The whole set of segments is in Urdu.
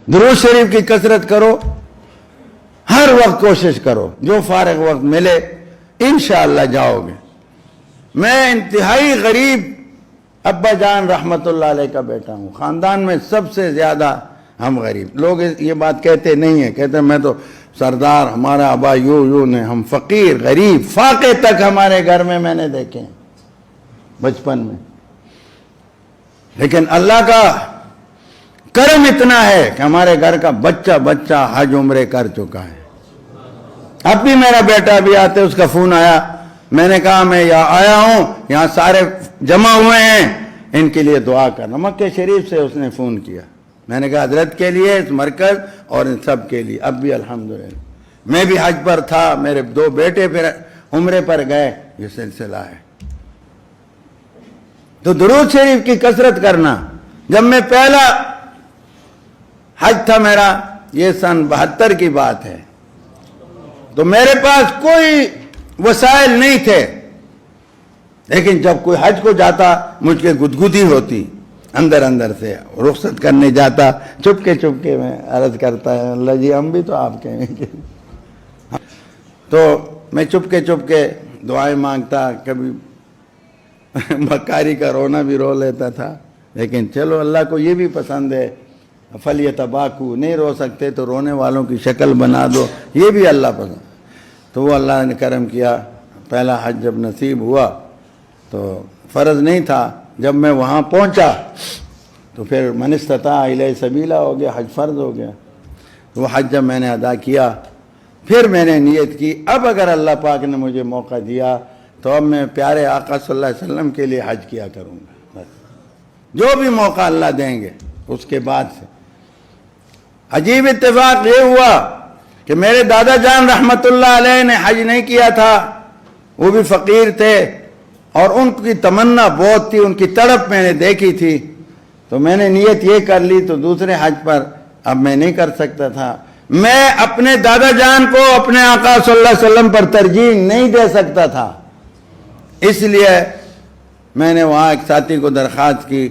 درود شریف کی کثرت کرو، ہر وقت کوشش کرو، جو فارغ وقت ملے انشاءاللہ جاؤ گے۔ میں انتہائی غریب ابا جان رحمت اللہ علیہ کا بیٹا ہوں، خاندان میں سب سے زیادہ ہم غریب لوگ۔ یہ بات کہتے نہیں ہیں، کہتے ہیں میں تو سردار، ہمارا ابا یوں نے، ہم فقیر غریب فاقے تک ہمارے گھر میں نے دیکھے ہیں بچپن میں۔ لیکن اللہ کا کرم اتنا ہے کہ ہمارے گھر کا بچہ حج عمرے کر چکا ہے۔ اب بھی میرا بیٹا بھی آتے، اس کا فون آیا، میں نے کہا میں یہاں آیا ہوں، یہاں سارے جمع ہوئے ہیں، ان کے لیے دعا کرنا۔ مکہ شریف سے اس نے فون کیا، میں نے کہا حضرت کے لیے، اس مرکز اور ان سب کے لیے۔ اب بھی الحمدللہ میں بھی حج پر تھا، میرے 2 بیٹے پھر عمرے پر گئے، یہ سلسلہ ہے۔ تو درود شریف کی کثرت کرنا۔ جب میں پہلا حج تھا میرا، یہ سن 72 کی بات ہے، تو میرے پاس کوئی وسائل نہیں تھے، لیکن جب کوئی حج کو جاتا مجھ کے گدگدی ہوتی اندر سے، رخصت کرنے جاتا چپکے میں عرض کرتا ہے اللہ جی ہم بھی تو آپ کے ہیں۔ تو میں چپکے دعائیں مانگتا، کبھی مکاری کا رونا بھی رو لیتا تھا، لیکن چلو اللہ کو یہ بھی پسند ہے، فَلْيَتَبَاكُوا، نہیں رو سکتے تو رونے والوں کی شکل بنا دو، یہ بھی اللہ پسند۔ تو وہ اللہ نے کرم کیا، پہلا حج جب نصیب ہوا تو فرض نہیں تھا، جب میں وہاں پہنچا تو پھر من استطاع الیہ سبیلا ہو گیا، حج فرض ہو گیا۔ وہ حج جب میں نے ادا کیا، پھر میں نے نیت کی اب اگر اللہ پاک نے مجھے موقع دیا تو اب میں پیارے آقا صلی اللہ علیہ وسلم کے لیے حج کیا کروں گا، بس جو بھی موقع اللہ دیں گے۔ اس کے بعد سے عجیب اتفاق یہ ہوا کہ میرے دادا جان رحمت اللہ علیہ نے حج نہیں کیا تھا، وہ بھی فقیر تھے، اور ان کی تمنا بہت تھی، ان کی تڑپ میں نے دیکھی تھی، تو میں نے نیت یہ کر لی، تو دوسرے حج پر اب میں نہیں کر سکتا تھا۔ میں اپنے دادا جان کو اپنے آقا صلی اللہ علیہ وسلم پر ترجیح نہیں دے سکتا تھا، اس لیے میں نے وہاں ایک ساتھی کو درخواست کی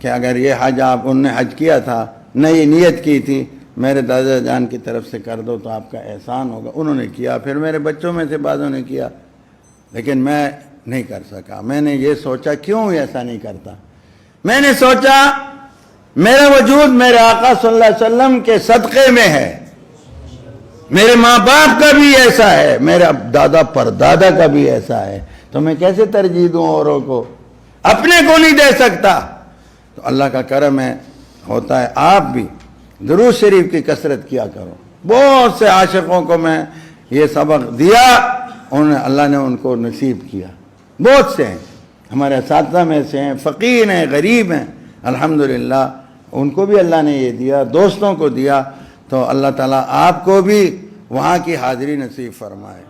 کہ اگر یہ حج ان نے حج کیا تھا، نئی نیت کی تھی، میرے دادا جان کی طرف سے کر دو تو آپ کا احسان ہوگا۔ انہوں نے کیا، پھر میرے بچوں میں سے بعضوں نے کیا، لیکن میں نہیں کر سکا۔ میں نے یہ سوچا کیوں ایسا نہیں کرتا، میں نے سوچا میرا وجود میرے آقا صلی اللہ علیہ وسلم کے صدقے میں ہے، میرے ماں باپ کا بھی ایسا ہے، میرے دادا پردادا کا بھی ایسا ہے، تو میں کیسے ترجیح دوں اوروں کو، اپنے کو نہیں دے سکتا۔ تو اللہ کا کرم ہے، ہوتا ہے۔ آپ بھی درود شریف کی کثرت کیا کرو۔ بہت سے عاشقوں کو میں یہ سبق دیا، اللہ نے ان کو نصیب کیا، بہت سے ہیں ہمارے اساتذہ میں سے ہیں، فقیر ہیں، غریب ہیں، الحمدللہ ان کو بھی اللہ نے یہ دیا، دوستوں کو دیا۔ تو اللہ تعالیٰ آپ کو بھی وہاں کی حاضری نصیب فرمائے۔